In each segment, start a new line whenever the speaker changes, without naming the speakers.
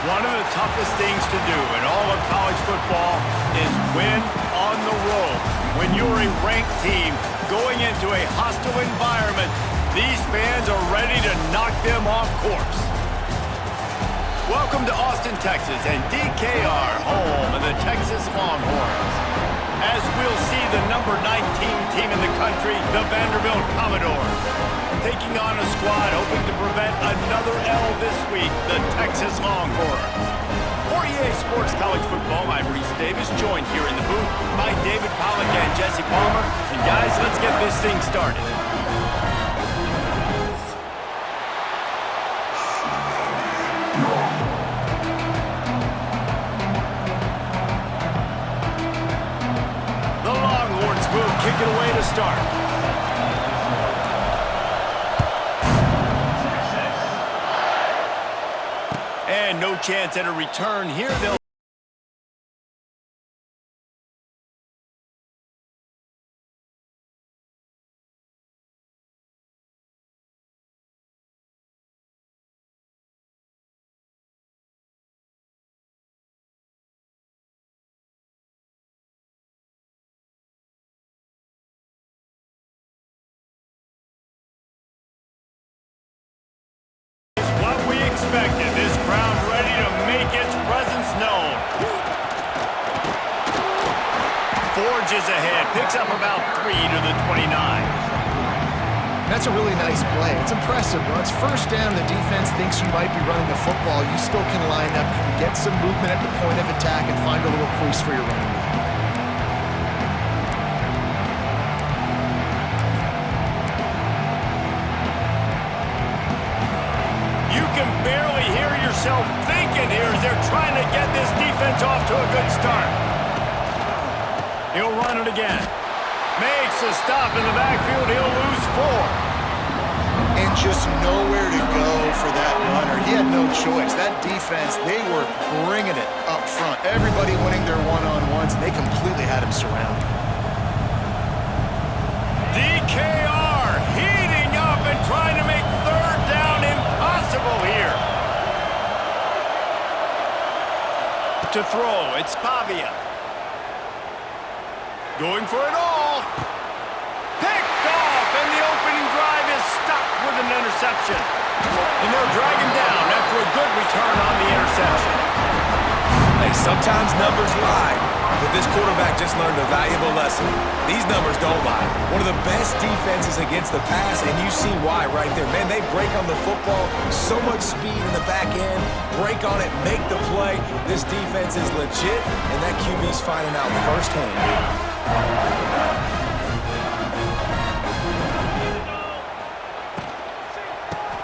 One of the toughest things to do in all of college football is win on the road. When you're a ranked team going into a hostile environment, these fans are ready to knock them off course. Welcome to Austin, Texas, and DKR, home of the Texas Longhorns. As we'll see the number 19 team in the country, the Vanderbilt Commodores, taking on a squad hoping to prevent another L this week, the Texas Longhorns. For EA Sports College Football, I'm Reese Davis, joined here in the booth by David Pollack and Jesse Palmer. And guys, let's get this thing started. The Longhorns will kick it away to start. And no chance at a return here. They'll expected. This crowd ready to make its presence known. Forges ahead, picks up about 3 to the 29.
That's a really nice play. It's impressive. When it's first down, the defense thinks you might be running the football. You still can line up, get some movement at the point of attack, and find a little crease for your running back.
Barely hear yourself thinking here as they're trying to get this defense off to a good start. He'll run it again. Makes a stop in the backfield. He'll lose 4.
And just nowhere to go for that runner. He had no choice. That defense, they were bringing it up front. Everybody winning their one-on-ones, and they completely had him surrounded.
DKR heating up and trying to make third down impossible here. To throw, it's Pavia. Going for it all. Picked off, and the opening drive is stopped with an interception. And they'll drag him down after a good return on the interception.
Hey, sometimes numbers lie, but this quarterback just learned a valuable lesson. These numbers don't lie. One of the best defenses against the pass, and you see why right there. Man, they break on the football, so much speed in the back end, break on it, make the play. This defense is legit, and that QB's finding out firsthand.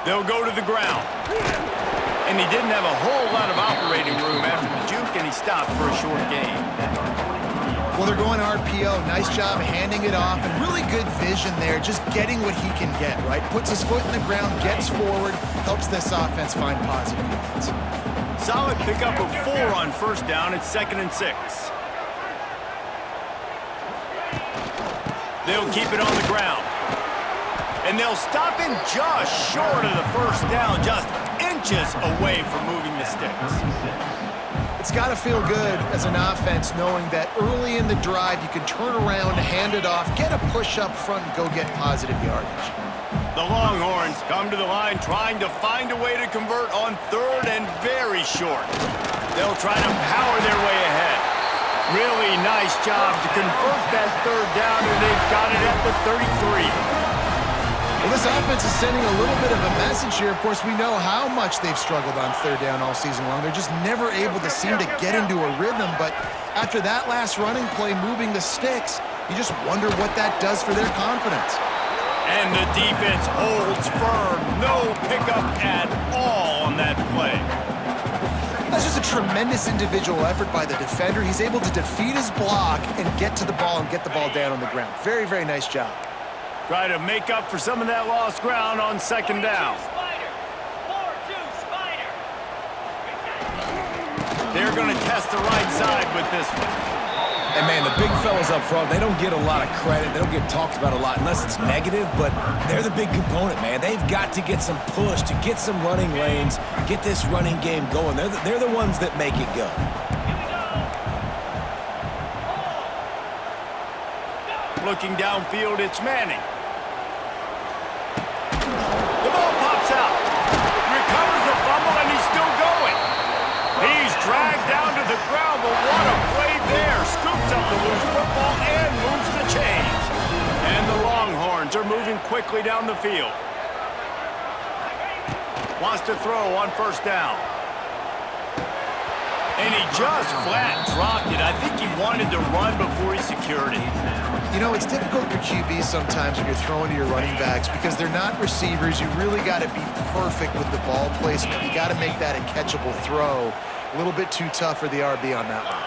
They'll go to the ground. And he didn't have a whole lot of operating room after the juke, and he stopped for a short gain.
Well, they're going RPO. Nice job handing it off, and really good vision there, just getting what he can get, right? Puts his foot in the ground, gets forward, helps this offense find positive yards.
Solid pickup of 4 on first down. It's 2nd and 6. They'll keep it on the ground. And they'll stop him just short of the first down, just inches away from moving the sticks.
It's got to feel good as an offense knowing that early in the drive you can turn around, hand it off, get a push up front, and go get positive yardage.
The Longhorns come to the line trying to find a way to convert on 3rd and very short. They'll try to power their way ahead. Really nice job to convert that 3rd down, and they've got it at the 33.
Well, this offense is sending a little bit of a message here. Of course, we know how much they've struggled on 3rd down all season long. They're just never able to seem to get into a rhythm. But after that last running play, moving the sticks, you just wonder what that does for their confidence.
And the defense holds firm. No pickup at all on that play.
That's just a tremendous individual effort by the defender. He's able to defeat his block and get to the ball and get the ball down on the ground. Very, very nice job.
Try to make up for some of that lost ground on 2nd down. They're going to test the right side with this one.
And, man, the big fellas up front, they don't get a lot of credit. They don't get talked about a lot unless it's negative, but they're the big component, man. They've got to get some push, to get some running lanes, get this running game going. They're the ones that make it go.
Looking downfield, it's Manning. The ball pops out. Recovers the fumble, and he's still going. He's dragged down to the ground, but what a play there. Scoops up the loose football and moves the chains. And the Longhorns are moving quickly down the field. Wants to throw on first down. And he just flat dropped it. I think he wanted to run before he secured it.
You know, it's difficult for QBs sometimes when you're throwing to your running backs because they're not receivers. You really got to be perfect with the ball placement. You got to make that a catchable throw. A little bit too tough for the RB on that one.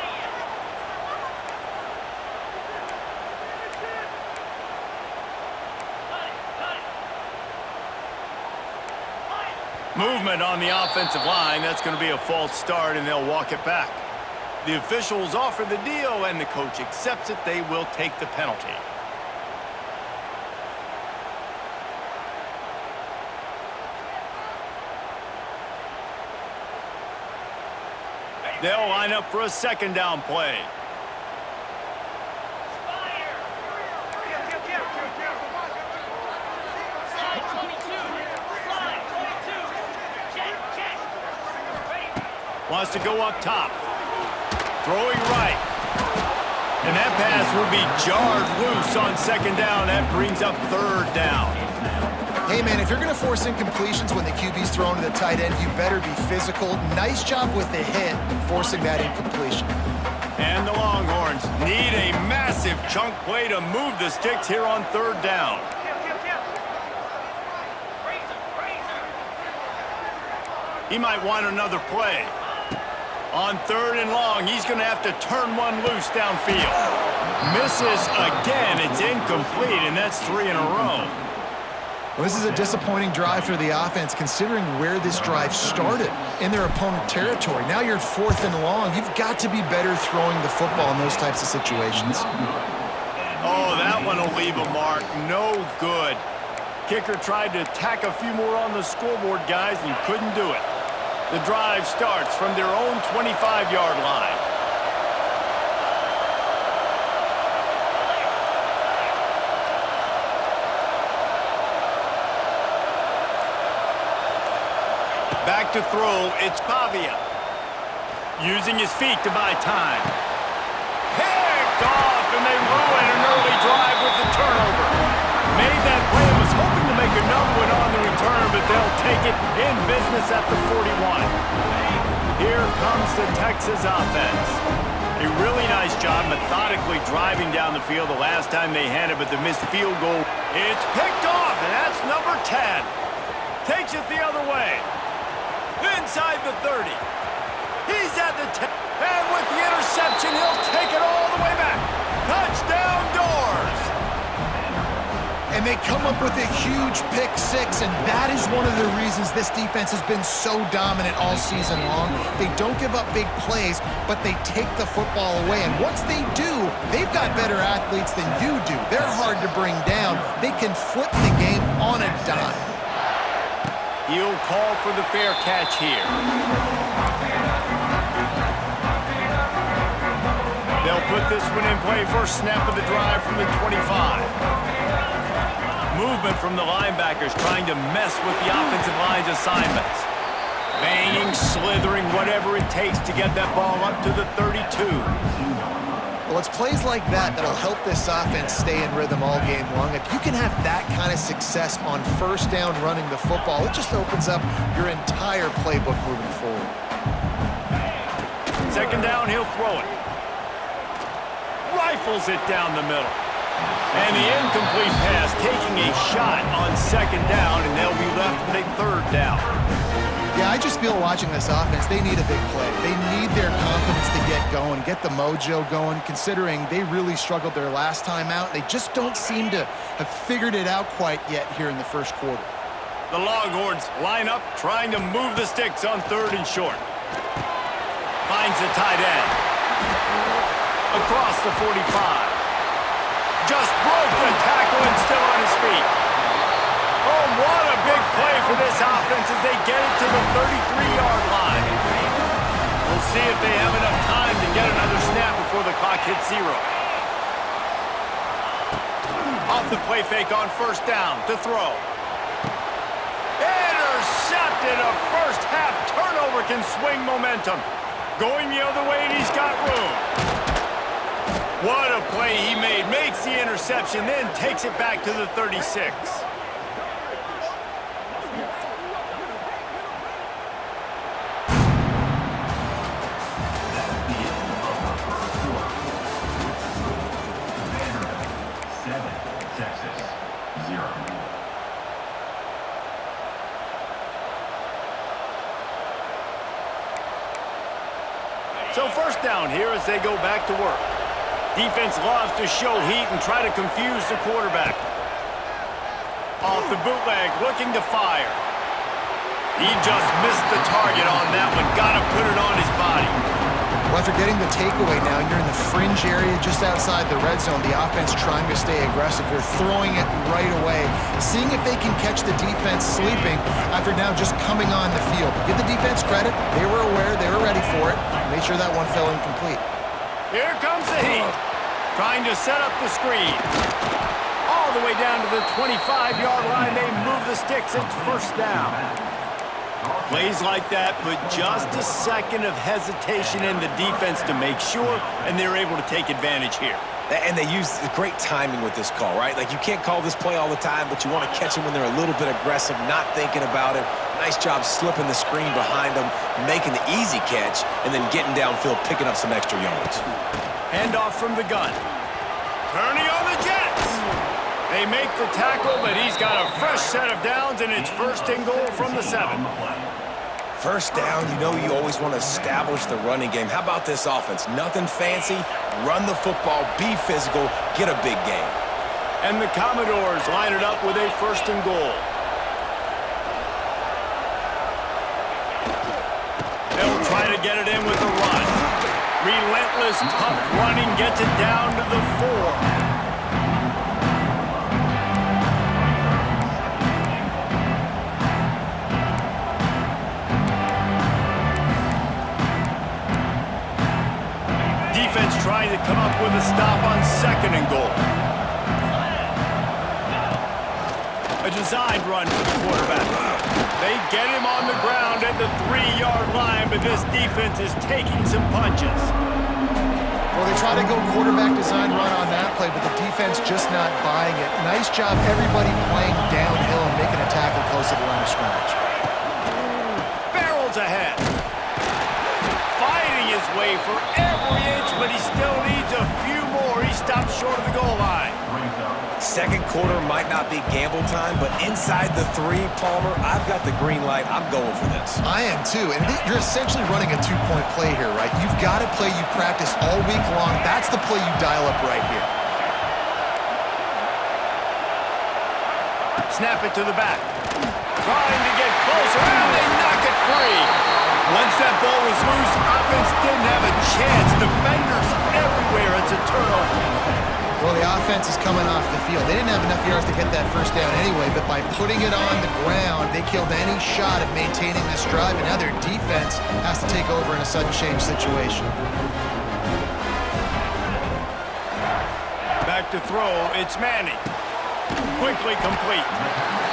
Movement on the offensive line. That's going to be a false start, and they'll walk it back. The officials offer the deal, and the coach accepts it. They will take the penalty. They'll line up for a second down play. Wants to go up top. Throwing right. And that pass will be jarred loose on second down. That brings up third down.
Hey, man, if you're going to force incompletions when the QB's thrown to the tight end, you better be physical. Nice job with the hit, forcing that incompletion.
And the Longhorns need a massive chunk play to move the sticks here on third down. He might want another play. On third and long, he's going to have to turn one loose downfield. Misses again. It's incomplete, and that's 3 in a row.
Well, this is a disappointing drive for the offense, considering where this drive started, in their opponent territory. Now you're at 4th and long. You've got to be better throwing the football in those types of situations.
Oh, that one will leave a mark. No good. Kicker tried to tack a few more on the scoreboard, guys, and couldn't do it. The drive starts from their own 25-yard line. Back to throw, it's Pavia. Using his feet to buy time. Picked off, and they ruin an early drive with the turnover. Made that play, was hoping to make another one on the return, but they'll take it in business at the 41. Here comes the Texas offense. A really nice job methodically driving down the field the last time they had it, but the missed field goal. It's picked off, and that's number 10. Takes it the other way. Inside the 30. He's at the 10. And with the interception, he'll take it all the way back. Touchdown, Doors.
And they come up with a huge pick six, and that is one of the reasons this defense has been so dominant all season long. They don't give up big plays, but they take the football away. And once they do, they've got better athletes than you do. They're hard to bring down. They can flip the game on a dime.
He'll call for the fair catch here. They'll put this one in play. First snap of the drive from the 25. Movement from the linebackers trying to mess with the offensive line's assignments. Banging, slithering, whatever it takes to get that ball up to the 32.
Well, it's plays like that that'll help this offense stay in rhythm all game long. If you can have that kind of success on first down running the football, it just opens up your entire playbook moving forward.
Second down, he'll throw it. Rifles it down the middle. And the incomplete pass taking a shot on second down, and they'll be left with a third down.
Yeah, I just feel watching this offense, they need a big play. They need their confidence to get going, get the mojo going, considering they really struggled their last time out. They just don't seem to have figured it out quite yet here in the first quarter.
The Longhorns line up, trying to move the sticks on third and short. Finds the tight end. across the 45. Just broke the tackle and still on his feet. Oh, what a big play for this offense as they get it to the 33-yard line. We'll see if they have enough time to get another snap before the clock hits 0. Off the play fake on first down to throw. Intercepted. A first half turnover can swing momentum. Going the other way, and he's got room. What a play he made. Makes the interception, then takes it back to the 36.
Texas, 0.
So first down here as they go back to work. Defense loves to show heat and try to confuse the quarterback. Off the bootleg, looking to fire. He just missed the target on that one. Got to put it on his body.
Well, after getting the takeaway now, you're in the fringe area just outside the red zone. The offense trying to stay aggressive. They're throwing it right away, seeing if they can catch the defense sleeping after now just coming on the field. Give the defense credit. They were aware. They were ready for it. Made sure that one fell incomplete.
Here comes the heat. Trying to set up the screen. All the way down to the 25-yard line. They move the sticks. It's first down. Plays like that, but just a second of hesitation in the defense to make sure, and they're able to take advantage here.
And they use great timing with this call, right? Like, you can't call this play all the time, but you want to catch them when they're a little bit aggressive, not thinking about it. Nice job slipping the screen behind them, making the easy catch, and then getting downfield, picking up some extra yards.
Handoff from the gun. Turning on the Jets. They make the tackle, but he's got a fresh set of downs, and it's first and goal from the 7.
First down, you know you always want to establish the running game. How about this offense? Nothing fancy. Run the football, be physical, get a big gain.
And the Commodores line it up with a first and goal. They'll try to get it in with a run. Relentless, tough running gets it down to the 4. Defense trying to come up with a stop on second and goal. A designed run for the quarterback. They get him on the ground at the 3-yard line, but this defense is taking some punches.
Well, they try to go quarterback design run on that play, but the defense just not buying it. Nice job, everybody playing downhill and making a tackle close to the line of scrimmage.
Barrels ahead. Fighting his way for every inch, but he still needs a few more. He stops short of the goal line.
Second quarter might not be gamble time, but inside the 3, Palmer, I've got the green light. I'm going for this.
I am too, and you're essentially running a 2-point play here, right? You've got a play you've practiced all week long. That's the play you dial up right here.
Snap it to the back. Trying to get closer, and they knock it free. Once that ball was loose, offense didn't have a chance. Defenders everywhere. It's a turnover.
Well, the offense is coming off the field. They didn't have enough yards to get that first down anyway, but by putting it on the ground, they killed any shot at maintaining this drive, and now their defense has to take over in a sudden change situation.
Back to throw, it's Manning. Quickly complete.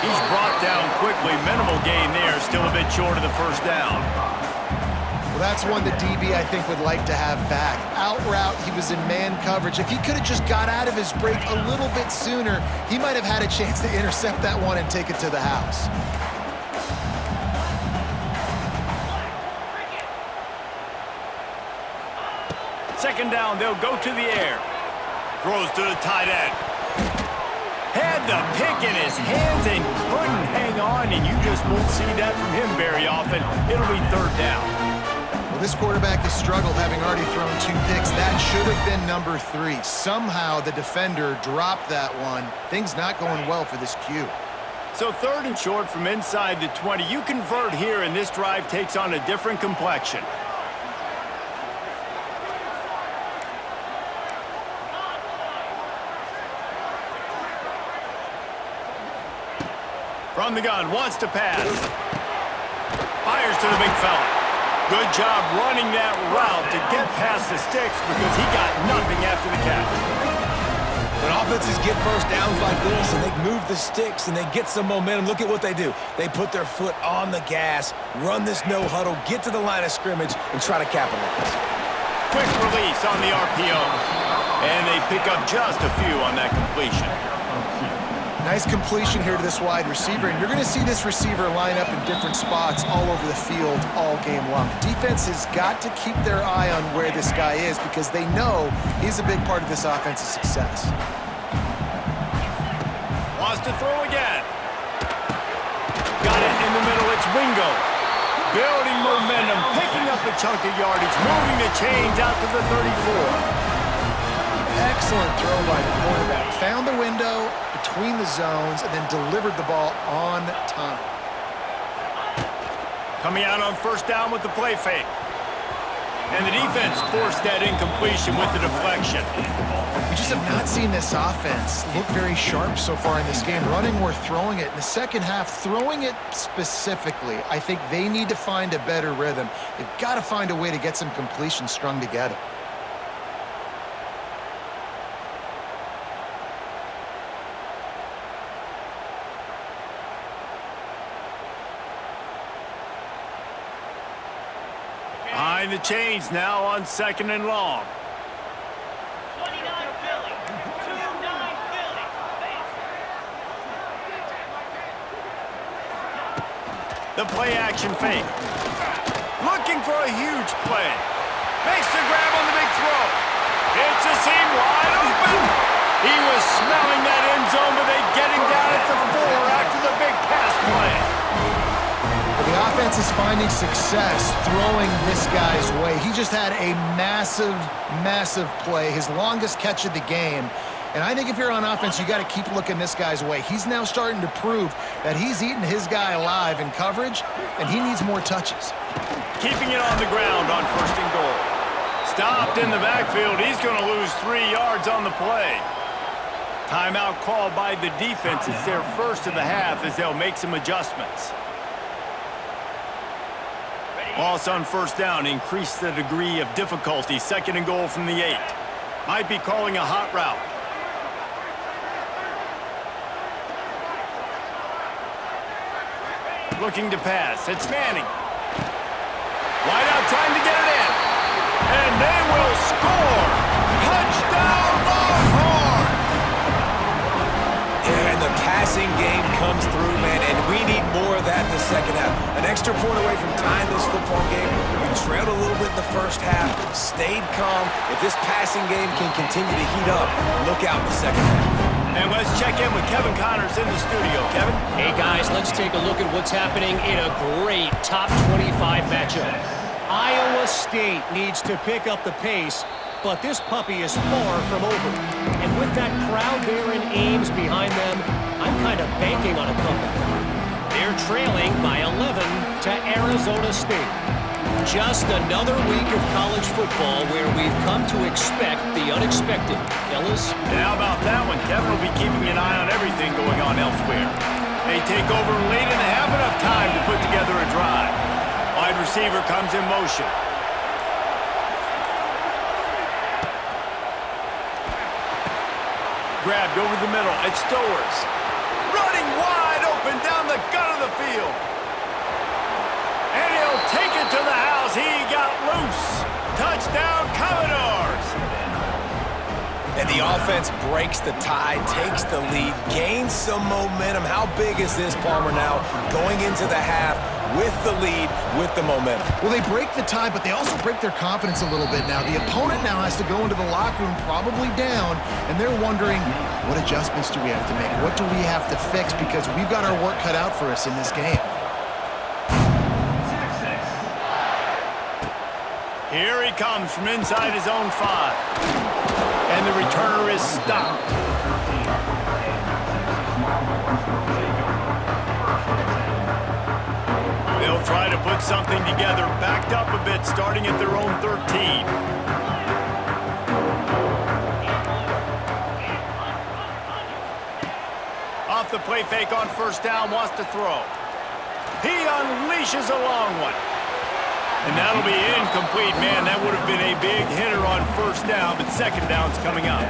He's brought down quickly. Minimal gain there, still a bit short of the first down.
Well, that's one the DB, I think, would like to have back. Out route, he was in man coverage. If he could have just got out of his break a little bit sooner, he might have had a chance to intercept that one and take it to the house.
Second down, they'll go to the air. Throws to the tight end. Had the pick in his hands and couldn't hang on, and you just won't see that from him very often. It'll be third down.
Well, this quarterback has struggled, having already thrown 2 picks. That should have been number 3. Somehow the defender dropped that one. Things not going well for this Q.
So third and short from inside the 20. You convert here, and this drive takes on a different complexion. From the gun, wants to pass. Fires to the big fella. Good job running that route to get past the sticks because he got nothing after the catch.
When offenses get first downs like this and they move the sticks and they get some momentum, look at what they do. They put their foot on the gas, run this no huddle, get to the line of scrimmage, and try to capitalize.
Quick release on the RPO. And they pick up just a few on that completion.
Nice completion here to this wide receiver, and you're going to see this receiver line up in different spots all over the field all game long. Defense has got to keep their eye on where this guy is because they know he's a big part of this offense's success.
Wants to throw again. Got it in the middle. It's Wingo. Building momentum, picking up a chunk of yardage, moving the chains out to the 34.
Excellent throw by the quarterback. Found the window between the zones and then delivered the ball on time.
Coming out on first down with the play fake. And the defense forced that incompletion with the deflection.
We just have not seen this offense look very sharp so far in this game. Running or throwing it. In the second half, throwing it specifically, I think they need to find a better rhythm. They've got to find a way to get some completions strung together.
Behind the chains now on second and long.
29 Philly. 29 Philly.
The play action fake. Looking for a huge play. Makes the grab on the big throw. It's a seam wide open. He was smelling that end zone, but they get him down at the 4 after the big pass play.
The offense is finding success throwing this guy's way. He just had a massive, massive play, his longest catch of the game. And I think if you're on offense, you got to keep looking this guy's way. He's now starting to prove that he's eating his guy alive in coverage, and he needs more touches.
Keeping it on the ground on first and goal. Stopped in the backfield. He's going to lose 3 yards on the play. Timeout called by the defense. It's their first of the half as they'll make some adjustments. Loss on first down, increase the degree of difficulty. Second and goal from the 8. Might be calling a hot route. Looking to pass. It's Manning. Wide out trying to get it in. And they will score. Touchdown Longhorns!
And the passing game comes through, man, and we need more of that in the second half. An extra point away from tying this football game. We trailed a little bit in the first half, stayed calm. If this passing game can continue to heat up, look out in the second half.
And let's check in with Kevin Connors in the studio. Kevin?
Hey, guys, let's take a look at what's happening in a great top 25 matchup.
Iowa State needs to pick up the pace, but this puppy is far from over. And with that crowd there in Ames behind them, I'm kind of banking on a comeback. They're trailing by 11 to Arizona State.
Just another week of college football where we've come to expect the unexpected. Fellas?
And how about that one? Kevin will be keeping an eye on everything going on elsewhere. They take over late and have enough time to put together a drive. Wide receiver comes in motion. Grabbed over the middle. It's Stowers. Running wide open down the gut of the field. And he'll take it to the house. He got loose. Touchdown, Commodores.
And the offense breaks the tie, takes the lead, gains some momentum. How big is this, Palmer, now going into the half with the lead, with the momentum?
Well, they break the tie, but they also break their confidence a little bit now. The opponent now has to go into the locker room probably down, and they're wondering, what adjustments do we have to make? What do we have to fix? Because we've got our work cut out for us in this game.
Here he comes from inside his own 5. And the returner is stopped. They'll try to put something together, backed up a bit, starting at their own 13. Off the play fake on first down, wants to throw. He unleashes a long one. And that'll be incomplete. Man, that would have been a big hitter on first down, but second down's coming up.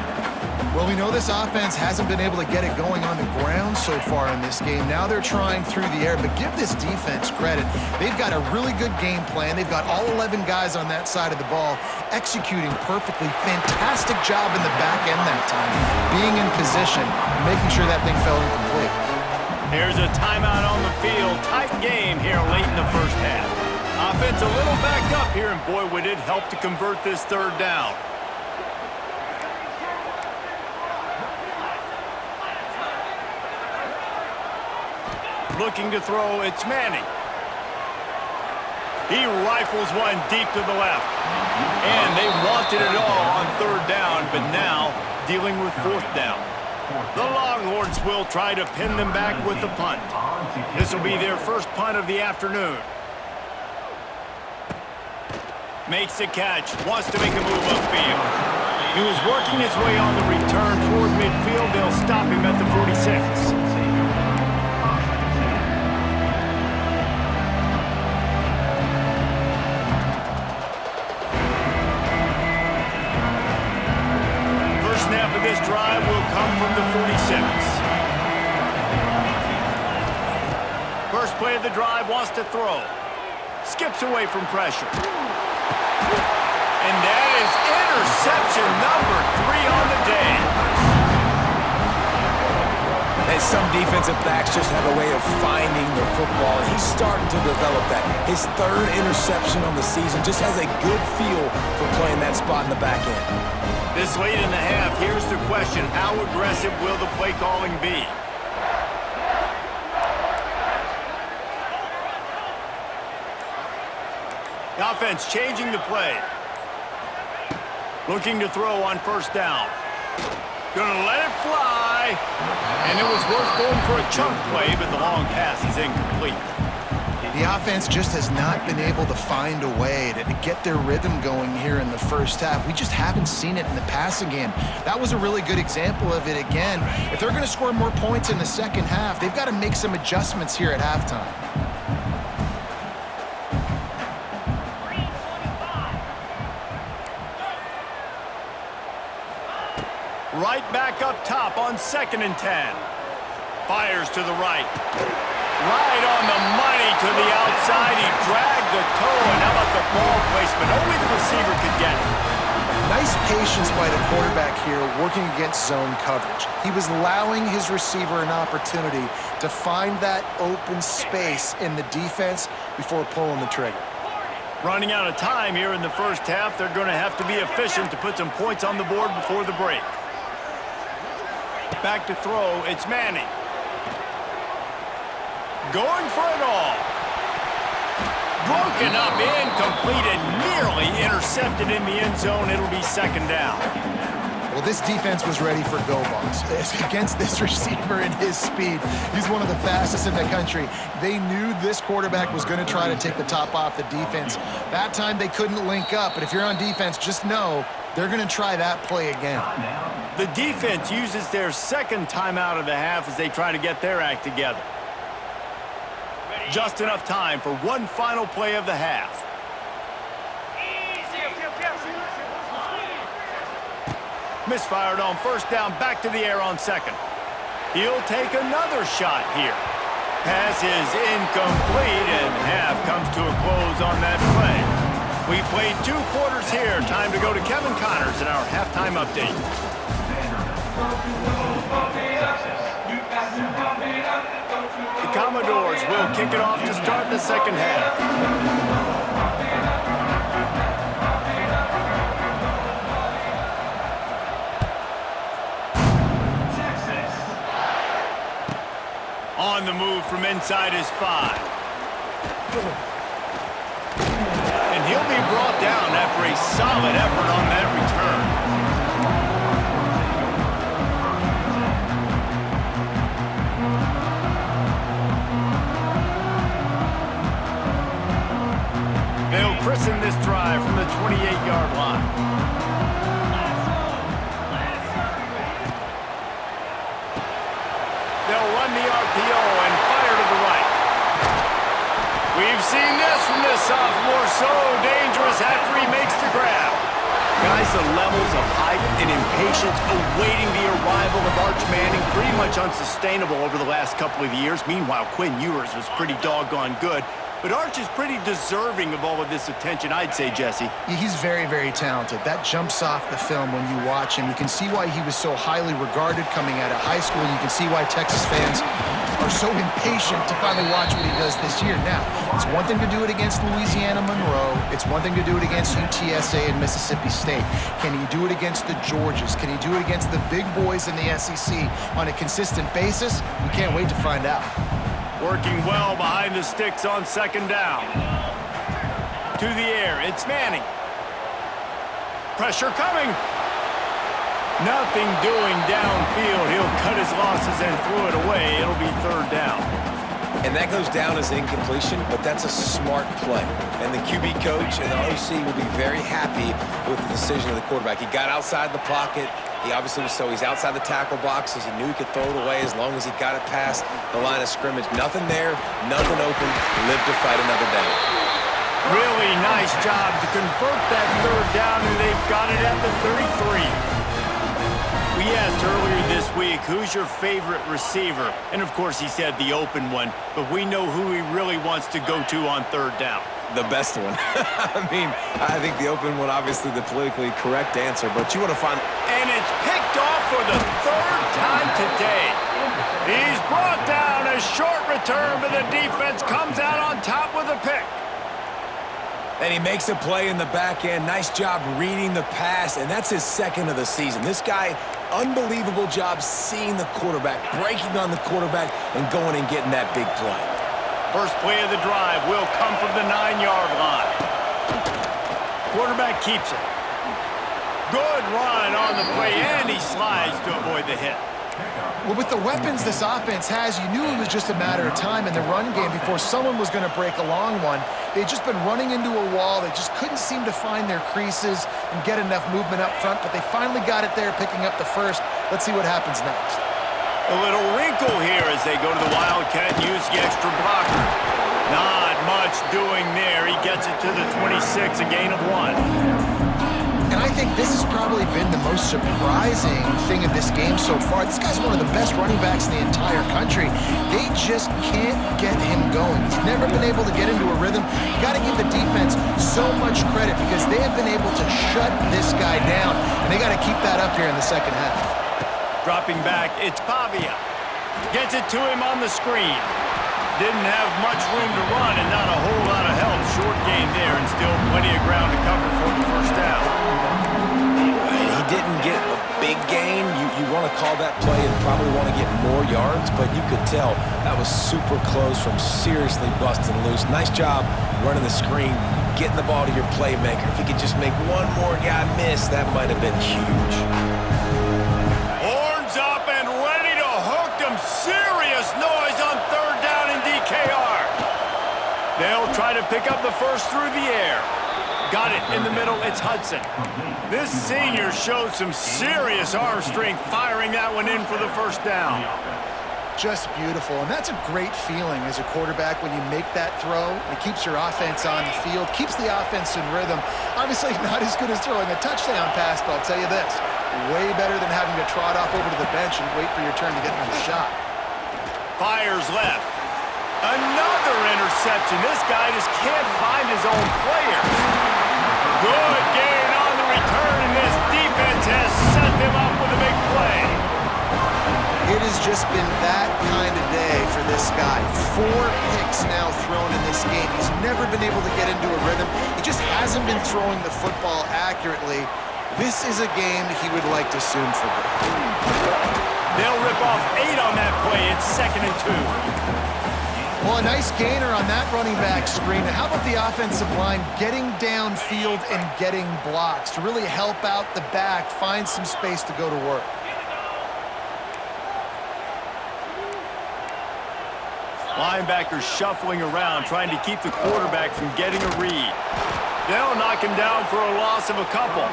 Well, we know this offense hasn't been able to get it going on the ground so far in this game. Now they're trying through the air, but give this defense credit. They've got a really good game plan. They've got all 11 guys on that side of the ball executing perfectly. Fantastic job in the back end that time, being in position and making sure that thing fell incomplete.
Here's a timeout on the field. Tight game here late in the first half. Offense a little backed up here, and boy, would it help to convert this third down. Looking to throw, it's Manning. He rifles one deep to the left. And they wanted it all on third down, but now dealing with fourth down. The Longhorns will try to pin them back with the punt. This will be their first punt of the afternoon. Makes the catch, wants to make a move upfield. He was working his way on the return toward midfield. They'll stop him at the 46. Snap of this drive will come from the 46. First play of the drive, wants to throw. Skips away from pressure. And that is interception number 3 on the day.
And some defensive backs just have a way of finding the football. He's starting to develop that. His third interception on the season, just has a good feel for playing that spot in the back end.
This late in the half, here's the question. How aggressive will the play calling be? The offense changing the play. Looking to throw on first down. Gonna let it fly. And it was worth going for a chunk play, but the long pass is incomplete.
The offense just has not been able to find a way to get their rhythm going here in the first half. We just haven't seen it in the passing game. That was a really good example of it again. If they're going to score more points in the second half, they've got to make some adjustments here at halftime.
Right back up top on 2nd and 10. Fires to the right. Right on the money to the outside. He dragged the toe, and how about the ball placement? Only the receiver could get it.
Nice patience by the quarterback here working against zone coverage. He was allowing his receiver an opportunity to find that open space in the defense before pulling the trigger.
Running out of time here in the first half. They're going to have to be efficient to put some points on the board before the break. Back to throw, it's Manning. Going for it all. Broken up, incomplete, and nearly intercepted in the end zone. It'll be second down.
Well, this defense was ready for go balls. Against this receiver and his speed, he's one of the fastest in the country. They knew this quarterback was going to try to take the top off the defense. That time they couldn't link up, but if you're on defense, just know they're going to try that play again.
The defense uses their second timeout of the half as they try to get their act together. Just enough time for one final play of the half. Misfired on first down, back to the air on second. He'll take another shot here. Pass is incomplete, and half comes to a close on that play. We've played 2 quarters here. Time to go to Kevin Connors in our halftime update. The Commodores will kick it off to start the second half. On the move from inside his 5. And he'll be brought down after a solid effort on that return. They'll christen this drive from the 28-yard line. They'll run the we've seen this from this sophomore. So dangerous after he makes the grab. Guys, the levels of hype and impatience awaiting the arrival of Arch Manning pretty much unsustainable over the last couple of years. Meanwhile, Quinn Ewers was pretty doggone good. But Arch is pretty deserving of all of this attention, I'd say, Jesse.
Yeah, he's very, very talented. That jumps off the film when you watch him. You can see why he was so highly regarded coming out of high school. You can see why Texas fans are so impatient to finally watch what he does this year. Now, it's one thing to do it against Louisiana Monroe. It's one thing to do it against UTSA and Mississippi State. Can he do it against the Georgias? Can he do it against the big boys in the SEC on a consistent basis? We can't wait to find out.
Working well behind the sticks on second down. To the air, it's Manning. Pressure coming. Nothing doing downfield. He'll cut his losses and throw it away. It'll be third down.
And that goes down as incompletion, but that's a smart play. And the QB coach and the OC will be very happy with the decision of the quarterback. He got outside the pocket. He obviously was he's outside the tackle boxes. He knew he could throw it away as long as he got it past the line of scrimmage. Nothing there, nothing open. Live to fight another down.
Really nice job to convert that third down, and they've got it at the 33. We asked earlier this week, who's your favorite receiver? And, of course, he said the open one, but we know who he really wants to go to on third down.
The best one. I mean, I think the open one, obviously the politically correct answer, but you want to find...
And it's picked off for the third time today. He's brought down. A short return, but the defense comes out on top with a pick.
And he makes a play in the back end. Nice job reading the pass, and that's his second of the season. This guy, unbelievable job seeing the quarterback, breaking on the quarterback, and going and getting that big play.
First play of the drive will come from the 9-yard line. Quarterback keeps it. Good run on the play, and he slides to avoid the hit.
Well, with the weapons this offense has, you knew it was just a matter of time in the run game before someone was going to break a long one. They'd just been running into a wall. They just couldn't seem to find their creases and get enough movement up front, but they finally got it there, picking up the first. Let's see what happens next.
A little wrinkle here as they go to the Wildcat and use the extra blocker. Not much doing there. He gets it to the 26, a gain of 1.
And I think this has probably been the most surprising thing of this game so far. This guy's one of the best running backs in the entire country. They just can't get him going. He's never been able to get into a rhythm. You got to give the defense so much credit because they have been able to shut this guy down, and they got to keep that up here in the second half.
Dropping back, it's Pavia. Gets it to him on the screen. Didn't have much room to run and not a whole lot of help. Short gain there and still plenty of ground to cover for the first down.
He didn't get a big gain. You want to call that play and probably want to get more yards, but you could tell that was super close from seriously busting loose. Nice job running the screen, getting the ball to your playmaker. If he could just make one more guy miss, that might have been huge.
Horns up and ready to hook them. Serious noise on third down in DKR. They'll try to pick up the first through the air. Got it in the middle, it's Hudson. This senior showed some serious arm strength firing that one in for the first down.
Just beautiful, and that's a great feeling as a quarterback when you make that throw. It keeps your offense on the field, keeps the offense in rhythm. Obviously not as good as throwing a touchdown pass, but I'll tell you this, way better than having to trot off over to the bench and wait for your turn to get another shot.
Fires left. Another interception. This guy just can't find his own players. Good gain on the return, and this defense has set them up with a big play.
It has just been that kind of day for this guy. 4 picks now thrown in this game. He's never been able to get into a rhythm. He just hasn't been throwing the football accurately. This is a game he would like to soon forget.
They'll rip off 8 on that play. It's 2nd and 2.
Well, a nice gainer on that running back screen. And how about the offensive line getting downfield and getting blocks to really help out the back, find some space to go to work.
Linebackers shuffling around, trying to keep the quarterback from getting a read. They'll knock him down for a loss of a couple.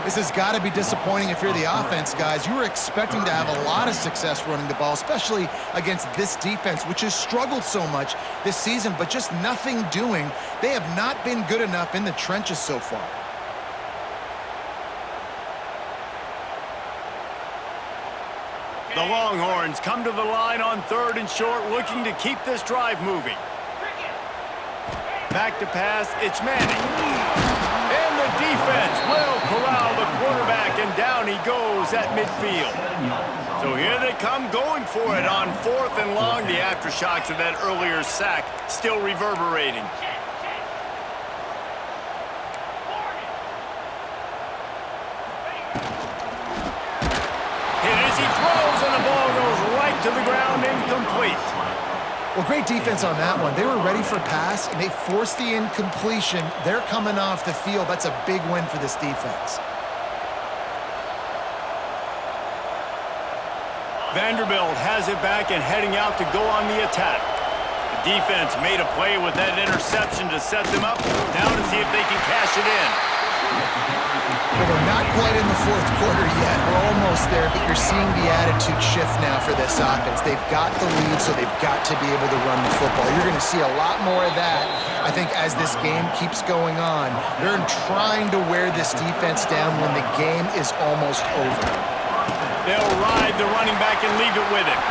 This has got to be disappointing if you're the offense, guys. You were expecting to have a lot of success running the ball, especially against this defense, which has struggled so much this season, but just nothing doing. They have not been good enough in the trenches so far.
The Longhorns come to the line on 3rd and short, looking to keep this drive moving. Back to pass, it's Manning. And the defense will corral the quarterback, and down he goes at midfield. So here they come going for it on 4th and long. The aftershocks of that earlier sack still reverberating. Hit as he throws, and the ball goes right to the ground, incomplete.
Well, great defense on that one. They were ready for pass, and they forced the incompletion. They're coming off the field. That's a big win for this defense.
Vanderbilt has it back and heading out to go on the attack. The defense made a play with that interception to set them up. Now to see if they can cash it in.
Well, we're not quite in the 4th quarter yet. We're almost there, but you're seeing the attitude shift now for this offense. They've got the lead, so they've got to be able to run the football. You're going to see a lot more of that, I think, as this game keeps going on. They're trying to wear this defense down when the game is almost over.
They'll ride the running back and leave it with him.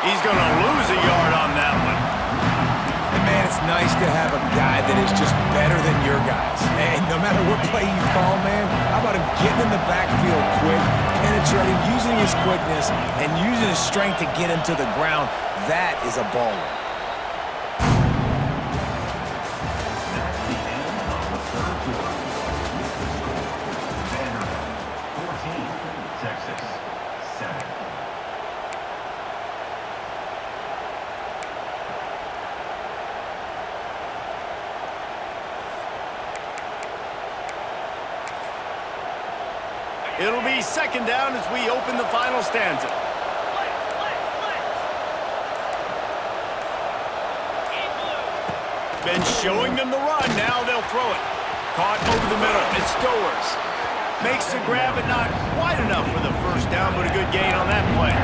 He's going to lose a yard on that one.
And man, it's nice to have a guy that is just better than your guys. And no matter what play you call, man, how about him getting in the backfield quick, penetrating, using his quickness, and using his strength to get him to the ground. That is a baller.
It'll be 2nd down as we open the final stanza. Been showing them the run. Now they'll throw it. Caught over the middle. It's Stowers. Makes the grab, but not quite enough for the 1st down, but a good gain on that play.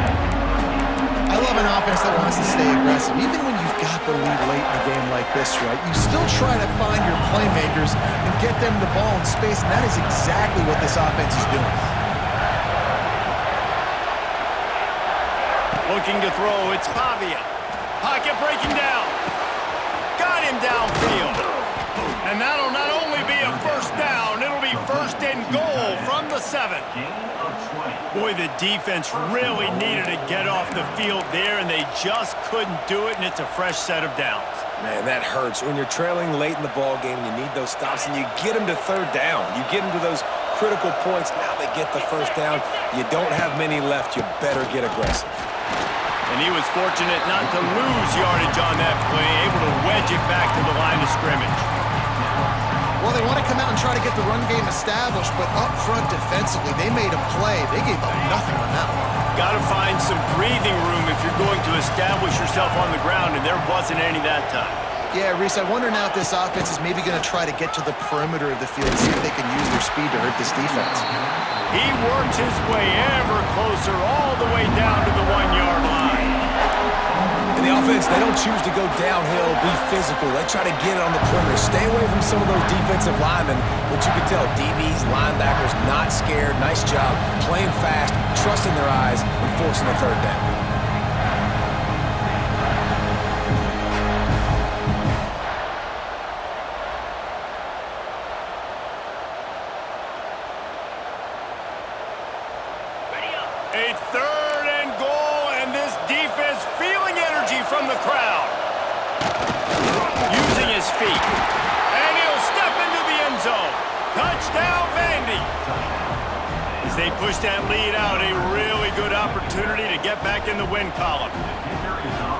I love an offense that wants to stay aggressive. Even when you've got the lead late in a game like this, right, you still try to find your playmakers and get them the ball in space, and that is exactly what this offense is doing.
Looking to throw, it's Pavia. Pocket breaking down. Got him downfield. And that'll not only be a 1st down, it'll be 1st and goal from the 7. Boy, the defense really needed to get off the field there, and they just couldn't do it, and it's a fresh set of downs.
Man, that hurts. When you're trailing late in the ball game, you need those stops, and you get them to 3rd down. You get them to those critical points. Now they get the 1st down. You don't have many left. You better get aggressive.
And he was fortunate not to lose yardage on that play, able to wedge it back to the line of scrimmage.
Well, they want to come out and try to get the run game established, but up front defensively, they made a play. They gave up nothing on that one.
Got to find some breathing room if you're going to establish yourself on the ground, and there wasn't any that time.
Yeah, Reese, I wonder now if this offense is maybe going to try to get to the perimeter of the field and see if they can use their speed to hurt this defense.
He works his way ever closer all the way down to the 1-yard line.
In the offense, they don't choose to go downhill, be physical. They try to get it on the perimeter. Stay away from some of those defensive linemen, but you can tell DBs, linebackers, not scared. Nice job playing fast, trusting their eyes, and forcing a 3rd down.
A 3rd and goal, and this defense feeling energy from the crowd. Using his feet. And he'll step into the end zone. Touchdown, Vandy. As they push that lead out, a really good opportunity to get back in the win column.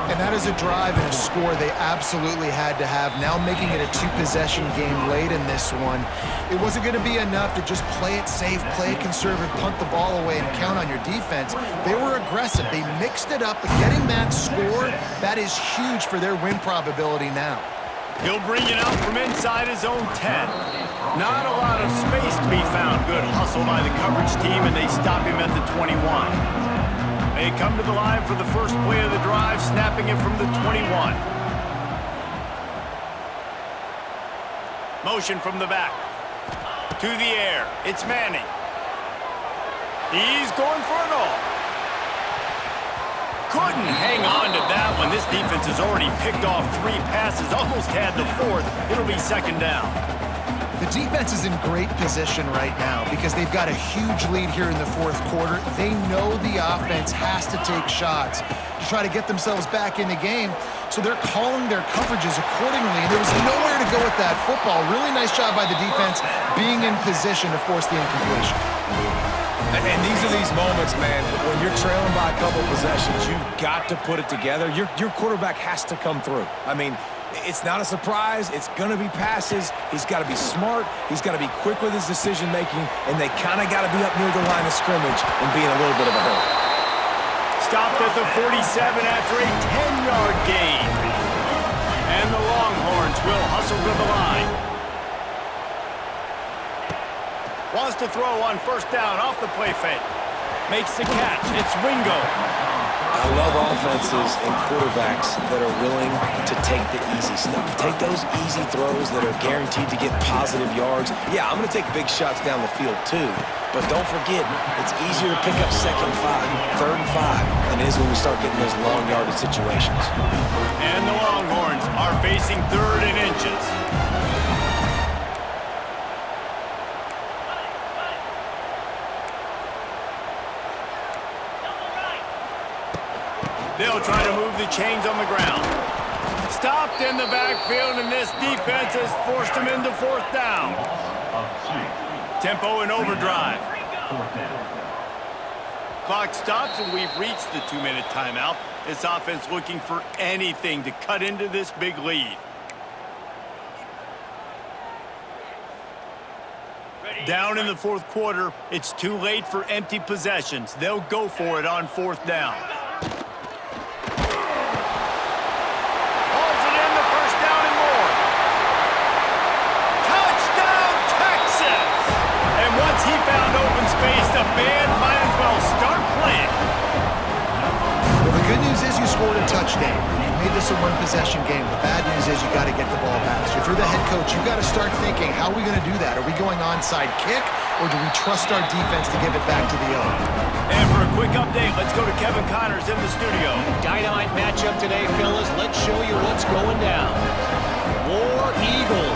And that is a drive and a score they absolutely had to have. Now making it a 2-possession game late in this one. It wasn't going to be enough to just play it safe, play it conservative, punt the ball away, and count on your defense. They were aggressive. They mixed it up, but getting that score, that is huge for their win probability now.
He'll bring it out from inside his own 10. Not a lot of space to be found. Good hustle by the coverage team, and they stop him at the 21. They come to the line for the first play of the drive, snapping it from the 21. Motion from the back. To the air. It's Manning. He's going for it all. Couldn't hang on to that one. This defense has already picked off 3 passes, almost had the 4th. It'll be second down.
The defense is in great position right now because they've got a huge lead here in the 4th quarter. They know the offense has to take shots to try to get themselves back in the game, so they're calling their coverages accordingly. And there was nowhere to go with that football. Really nice job by the defense being in position to force the incompletion.
And these are these moments, man, when you're trailing by a couple possessions, you've got to put it together. Your quarterback has to come through. I mean, it's not a surprise. It's going to be passes. He's got to be smart. He's got to be quick with his decision-making, and they kind of got to be up near the line of scrimmage and be in a little bit of a hurry.
Stopped at the 47 after a 10-yard gain. And the Longhorns will hustle to the line. Wants to throw on first down off the play fake. Makes the catch. It's Wingo.
I love offenses and quarterbacks that are willing to take the easy stuff. Take those easy throws that are guaranteed to get positive yards. Yeah, I'm going to take big shots down the field too, but don't forget, it's easier to pick up 2nd and 5, 3rd and 5 than it is when we start getting those long yardage situations.
And the Longhorns are facing 3rd and inches. They'll try to move the chains on the ground. Stopped in the backfield, and this defense has forced them into 4th down. Tempo and overdrive. Clock stops, and we've reached the 2-minute timeout. This offense looking for anything to cut into this big lead. Down in the 4th quarter, it's too late for empty possessions. They'll go for it on 4th down. He found open space. The band might as well start playing.
Well, the good news is you scored a touchdown. You made this a one-possession game. The bad news is you got to get the ball back. So if you're the head coach, you got to start thinking, how are we going to do that? Are we going onside kick, or do we trust our defense to give it back to the owner?
And for a quick update, let's go to Kevin Connors in the studio.
Dynamite matchup today, fellas. Let's show you what's going down. War Eagle.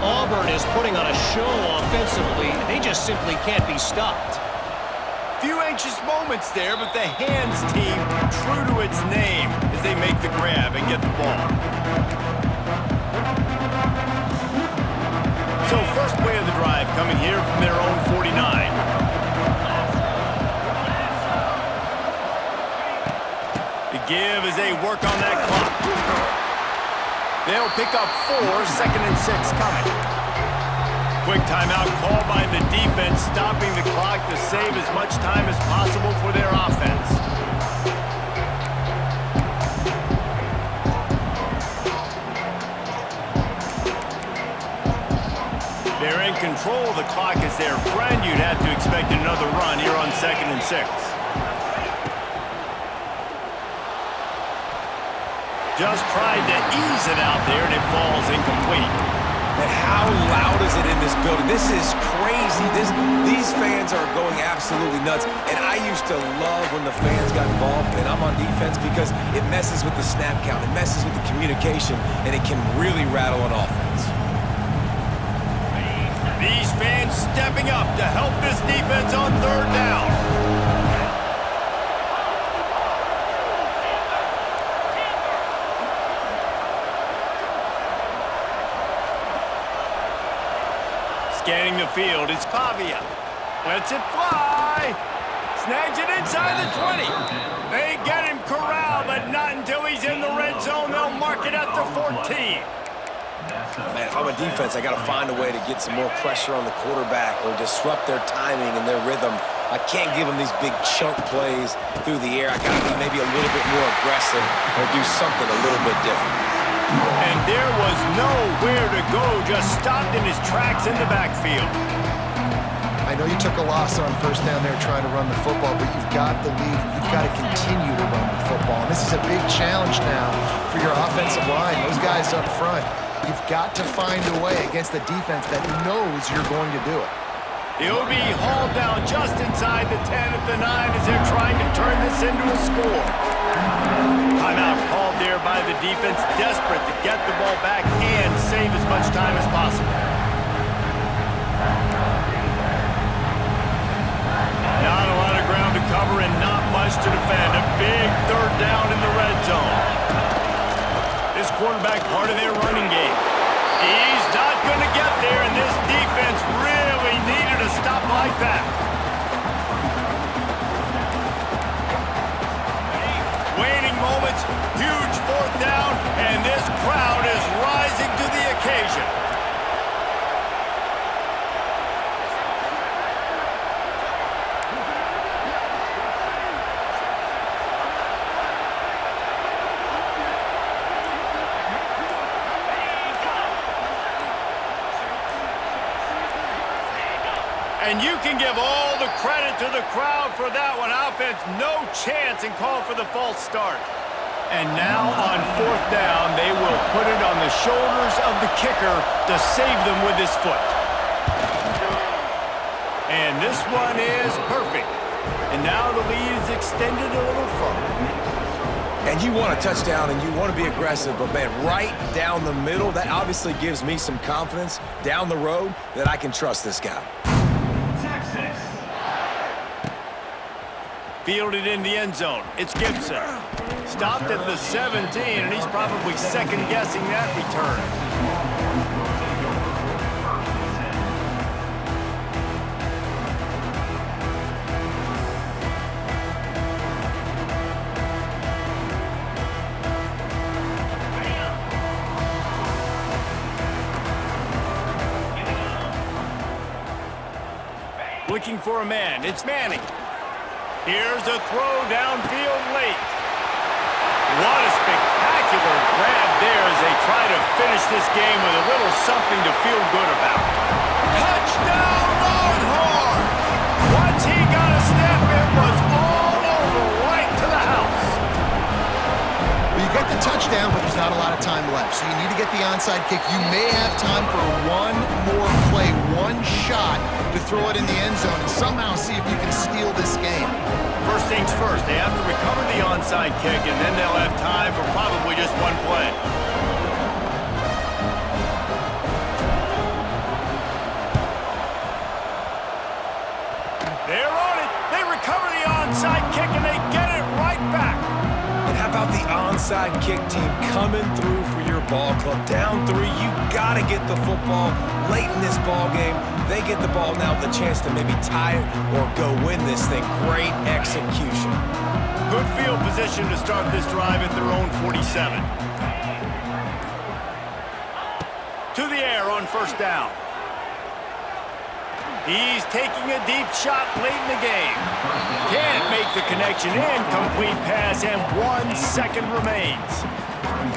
Auburn is putting on a show offensively. They just simply can't be stopped.
Few anxious moments there, but the hands team true to its name as they make the grab and get the ball. So first play of the drive coming here from their own 49. The give as they work on that clock. They'll pick up 4, 2nd and 6 coming. Quick timeout called by the defense, stopping the clock to save as much time as possible for their offense. They're in control of the clock as their friend. You'd have to expect another run here on 2nd and 6. Just tried to ease it out there, and it falls incomplete.
And how loud is it in this building? This is crazy. These fans are going absolutely nuts. And I used to love when the fans got involved, and I'm on defense because it messes with the snap count. It messes with the communication, and it can really rattle an offense.
These fans stepping up to help this defense on 3rd down. Scanning the field, it's Pavia. Lets it fly. Snags it inside the 20. They get him corralled, but not until he's in the red zone. They'll mark it at the 14.
Man, if I'm a defense, I got to find a way to get some more pressure on the quarterback or disrupt their timing and their rhythm. I can't give them these big chunk plays through the air. I got to be maybe a little bit more aggressive or do something a little bit different.
And there was nowhere to go, just stopped in his tracks in the backfield.
I know you took a loss on first down there trying to run the football, but you've got the lead. You've got to continue to run the football. And this is a big challenge now for your offensive line. Those guys up front, you've got to find a way against the defense that knows you're going to do it.
He'll be hauled down just inside the 10 at the 9 as they're trying to turn this into a score. Timeout called there by the defense, desperate to get the ball back and save as much time as possible. Not a lot of ground to cover and not much to defend. A big third down in the red zone. This quarterback part of their running game. He's not going to get there, and this defense really needed a stop like that. Waiting moments, huge fourth down, and this crowd is rising to the occasion. And you can give all the credit to the crowd for that one. Offense, no chance, and call for the false start. And now on fourth down, they will put it on the shoulders of the kicker to save them with his foot. And this one is perfect. And now the lead is extended a little further.
And you want a touchdown and you want to be aggressive, but man, right down the middle, that obviously gives me some confidence down the road that I can trust this guy.
Fielded in the end zone. It's Gibson. Stopped at the 17, and he's probably second-guessing that return. Looking for a man. It's Manning. Here's a throw downfield late. What a spectacular grab there as they try to finish this game with a little something to feel good about. Touchdown, Longhorns! Once he got a step, it was all over right to the house.
Well, you got the touchdown, but there's not a lot of time left, so you need to get the onside kick. You may have time for one more play, one shot to throw it in the end zone and somehow see if you can steal this game.
First things first, they have to recover the onside kick, and then they'll have time for probably just one play. They're on it. They recover the onside kick, and they get it right back.
And how about the onside kick team coming through for your ball club? Down 3, you got to get the football late in this ball game. They get the ball now with a chance to maybe tie it or go win this thing. Great execution.
Good field position to start this drive at their own 47. To the air on first down. He's taking a deep shot late in the game. Can't make the connection. Incomplete pass, and 1 second remains.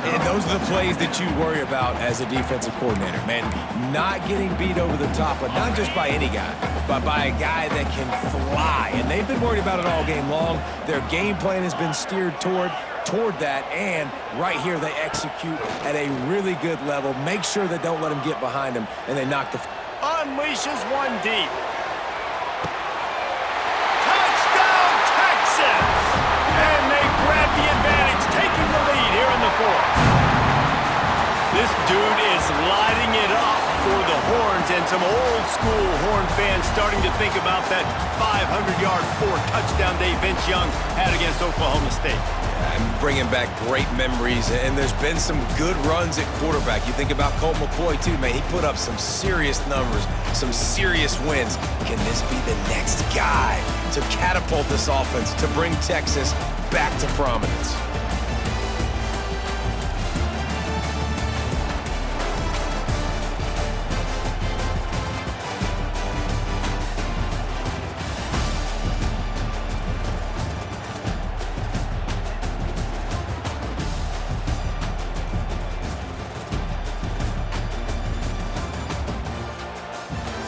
And those are the plays that you worry about as a defensive coordinator, man. Not getting beat over the top, but not just by any guy, but by a guy that can fly. And they've been worried about it all game long. Their game plan has been steered toward that, and right here they execute at a really good level. Make sure they don't let them get behind them, and they knock the...
Unleashes one deep. Touchdown, Texas! And they grab the advantage, taking the lead here in the fourth. This dude is lighting it up for the Horns, and some old-school Horn fans starting to think about that 500-yard, 4-touchdown day Vince Young had against Oklahoma State.
I'm bringing back great memories, and there's been some good runs at quarterback. You think about Colt McCoy, too, man. He put up some serious numbers, some serious wins. Can this be the next guy to catapult this offense, to bring Texas back to prominence?